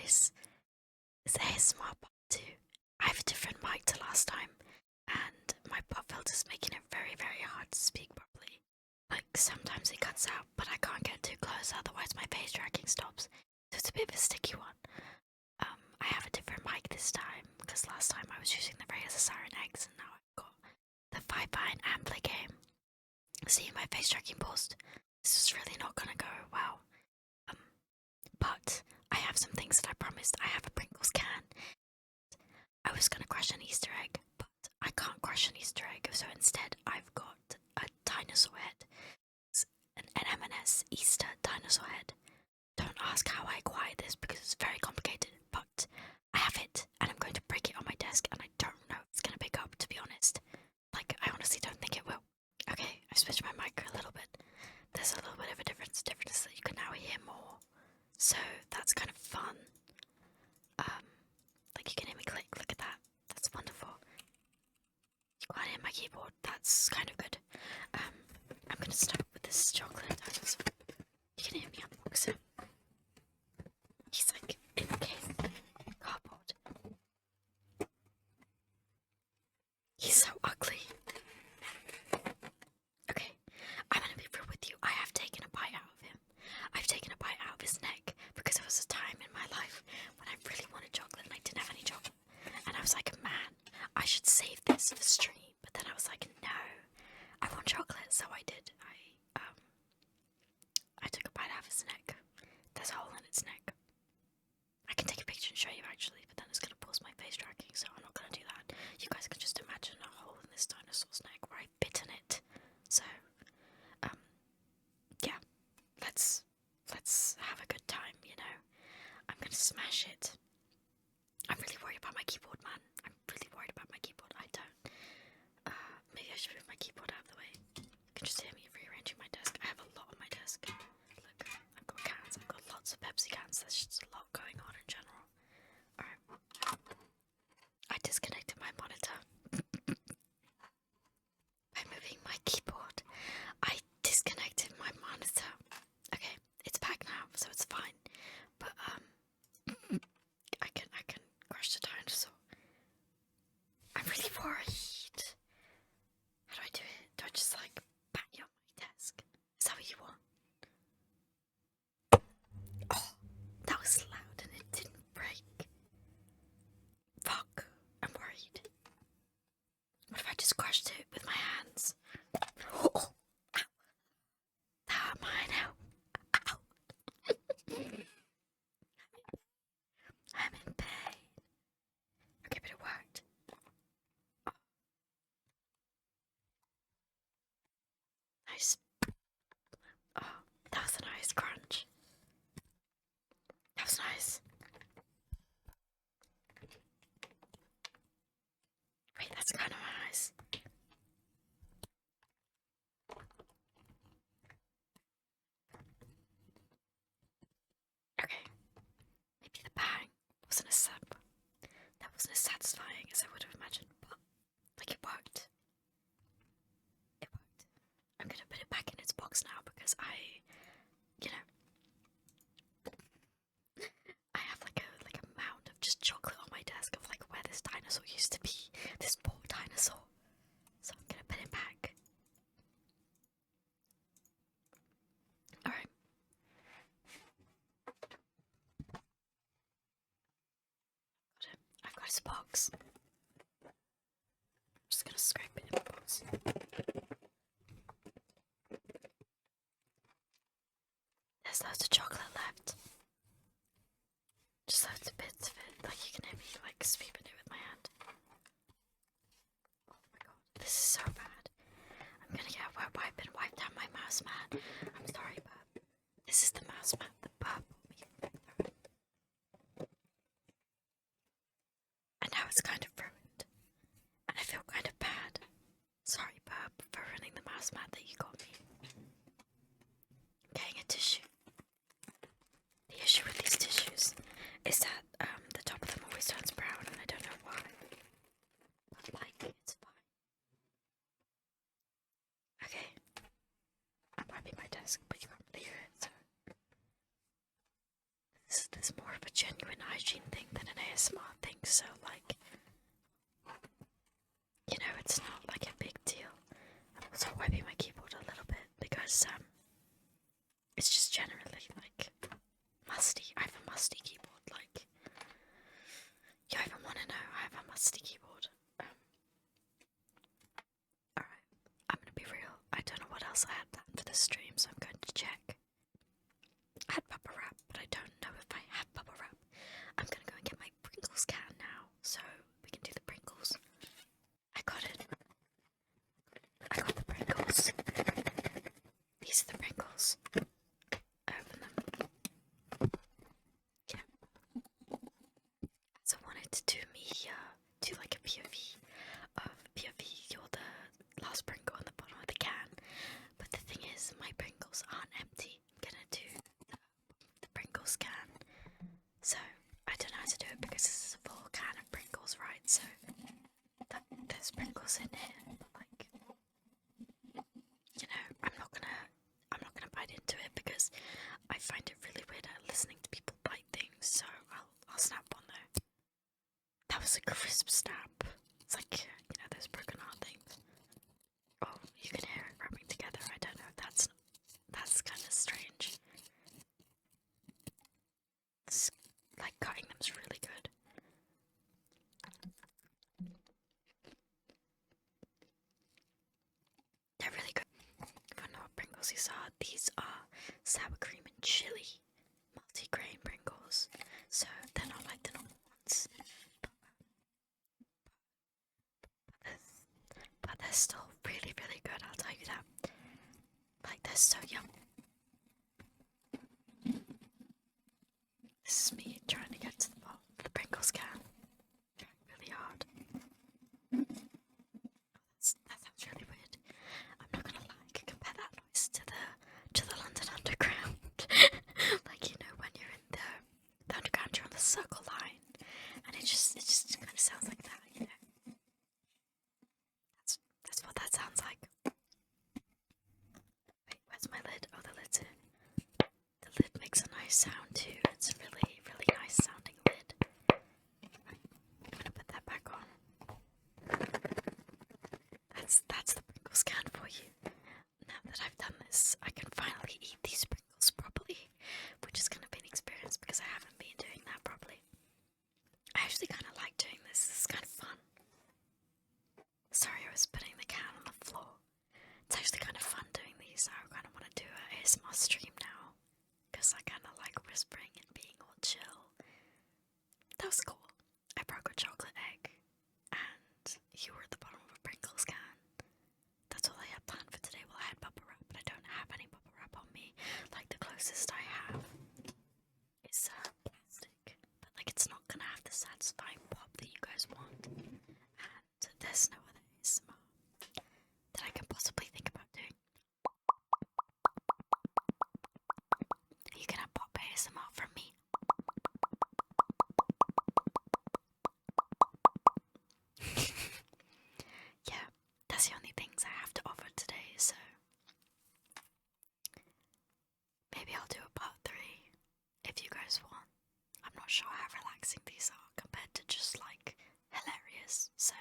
guys, it's ASMR part 2. I have a different mic to last time, and my pop filter's making it very, very hard to speak properly. Like, sometimes it cuts out, but I can't get too close, otherwise my face tracking stops. So it's a bit of a sticky one. I have a different mic this time, because last time I was using the Reezo Siren X, and now I've got the 5-pine Ampli game. See my face tracking paused. This is really not gonna go well. But I have some things that I promised. I have a Pringles can. I was gonna crush an Easter egg, but I can't crush an Easter egg, so instead I've got a dinosaur head. It's an M&S Easter dinosaur head. Don't ask how I acquired this because it's very complicated, but I have it and I'm going to break it on my desk and I don't know if it's gonna pick up, to be honest. Like, I honestly don't think it will. Okay, I switched my mic a little bit. There's a little bit of a difference that you can now hear more. So that's kind of fun. Like you can hear me click, look at that. That's wonderful. You can't hear my keyboard, that's kind of good. I'm gonna start with this chocolate dinosaur. You can hear me unbox him. He's like in the case, cardboard. He's so ugly. Okay, I'm gonna be real with you. I have taken a bite out of him. I've taken a bite out of his neck because there was a time in my life when I really wanted chocolate and I didn't have any chocolate. And I was like, man, I should save this for stream. But then I was like, no, I want chocolate. So I did. I took a bite out of his neck. There's a hole in its neck. I can take a picture and show you actually, but then it's gonna pause my face tracking, so I'm not gonna do that. You guys can just imagine a hole in this dinosaur's neck where I bit in it. So, yeah, let's have a good time, you know. I'm gonna smash it. I'm really worried about my keyboard, man. I'm really worried about my keyboard. I don't. Maybe I should move my keyboard out of the way. You can just hear me rearranging my desk. I have a lot on my desk. Look, I've got cans. I've got lots of Pepsi cans. There's just a lot going on in general. Alright. I disconnected my monitor. By moving my keyboard, I disconnected my monitor. Okay, it's back now, so it's fine. But I can crush the dinosaur. I'm really worried. How do I do it? Do I just like bang you on my desk? Is that what you want? Oh, that was loud and it didn't break. Fuck, I'm worried. What if I just crushed it with my hands? Oh, ow. That hurt mine out. Ow. I'm in pain. Okay, but it worked. Oh. Nice. Oh, that was a nice crunch. That was nice. Wait, that's kind of nice. Okay. Maybe the bang wasn't as satisfying as I would have imagined, but like it worked. It worked. I'm gonna put it back in its box now because you know, I have like a mound of just chocolate on my desk of like where this dinosaur used to be. This poor dinosaur. So I'm gonna put it back. Alright. I've got his box. I'm just gonna scrape it in the box. There's loads of chocolate left. Just loads of bits of it. Like you can hear me like sweeping it with my hand. Oh my god, this is so bad. I'm gonna get a wet wipe and wipe down my mouse mat. I'm sorry, Bub. This is the mouse mat that Bub bought me. And now it's kind of ruined. And I feel kind of bad. Sorry, Bub, for ruining the mouse mat that you got me. I'm getting a tissue. The issue with these tissues is that the top of them always turns brown and I don't know why. But like, it's fine. Okay. I'm wiping my desk, but you can't believe it, so. This is more of a genuine eye ASMR thing, so like, you know, it's not like a big deal. I'm also wiping my keyboard a little bit because it's just generally like musty. I have a musty keyboard. Like, you even want to know I have a musty keyboard. Alright, I'm gonna be real. I don't know what else I had planned for this stream, so I'm going to check. I had bubble wrap, but I don't know if I had bubble wrap. I'm gonna go and get my Pringles can now, so we can do the Pringles. I got it. I got the Pringles. These are the Pringles. Open them. Yeah. So I wanted to do like a POV of POV, you're the last Pringle on the bottom of the can. But the thing is, my Pringles aren't empty. I'm gonna do the Pringles can. So I don't know how to do it because this is a full can of Pringles, right? So there's Pringles in here, but like, you know, I'm not gonna bite into it because I find it really weird listening to people bite things. So I'll snap one though. That was a crisp snap. It's like, you know, those broken heart things. Oh, you can hear it rubbing together. I don't know if that's kind of strange. This, like, cutting them's really good. They're really good. If I know what Pringles these are sour cream and chili multi-grain Pringles. So they're not like the normal ones. But they're still really, really good, I'll tell you that. Like, they're so yum. This is me trying to get to the bottom of the Pringles can. Trying really hard. That sounds really weird. I'm not gonna lie, I could compare that noise to the London Underground. Like, you know, when you're in the Underground, you're on the Circle line, and it just kind of sounds like that, you know. That's what that sounds like. Wait, where's my lid? Oh, the lid's in. The lid makes a nice sound too. It's a really, really nice sounding lid. Right, I'm gonna put that back on. That's the Pringles can for you. Now that I've done this, I can finally eat these Pringles properly, which is gonna be an experience because I haven't been doing that properly. I actually kind of like doing this. This is kind of fun. Sorry, I was putting the can on the floor. It's actually kind of fun doing these. I kind of want to do an ASMR stream now because I kind of like whispering and being all chill. That was cool. I broke a chocolate egg and you were at the bottom of a Pringles can. That's all I had planned for today. Well, I had bubble wrap, but I don't have any bubble wrap on me. Like, the closest I have is plastic, but like, it's not gonna have the satisfying pop that you guys want. And there's no other ASMR that I can possibly think about doing. Are you gonna pop ASMR from me? Yeah, that's the only things I have to offer today, so maybe I'll do a part 3 if you guys want. I'm not sure how relaxing these are compared to just like hilarious, so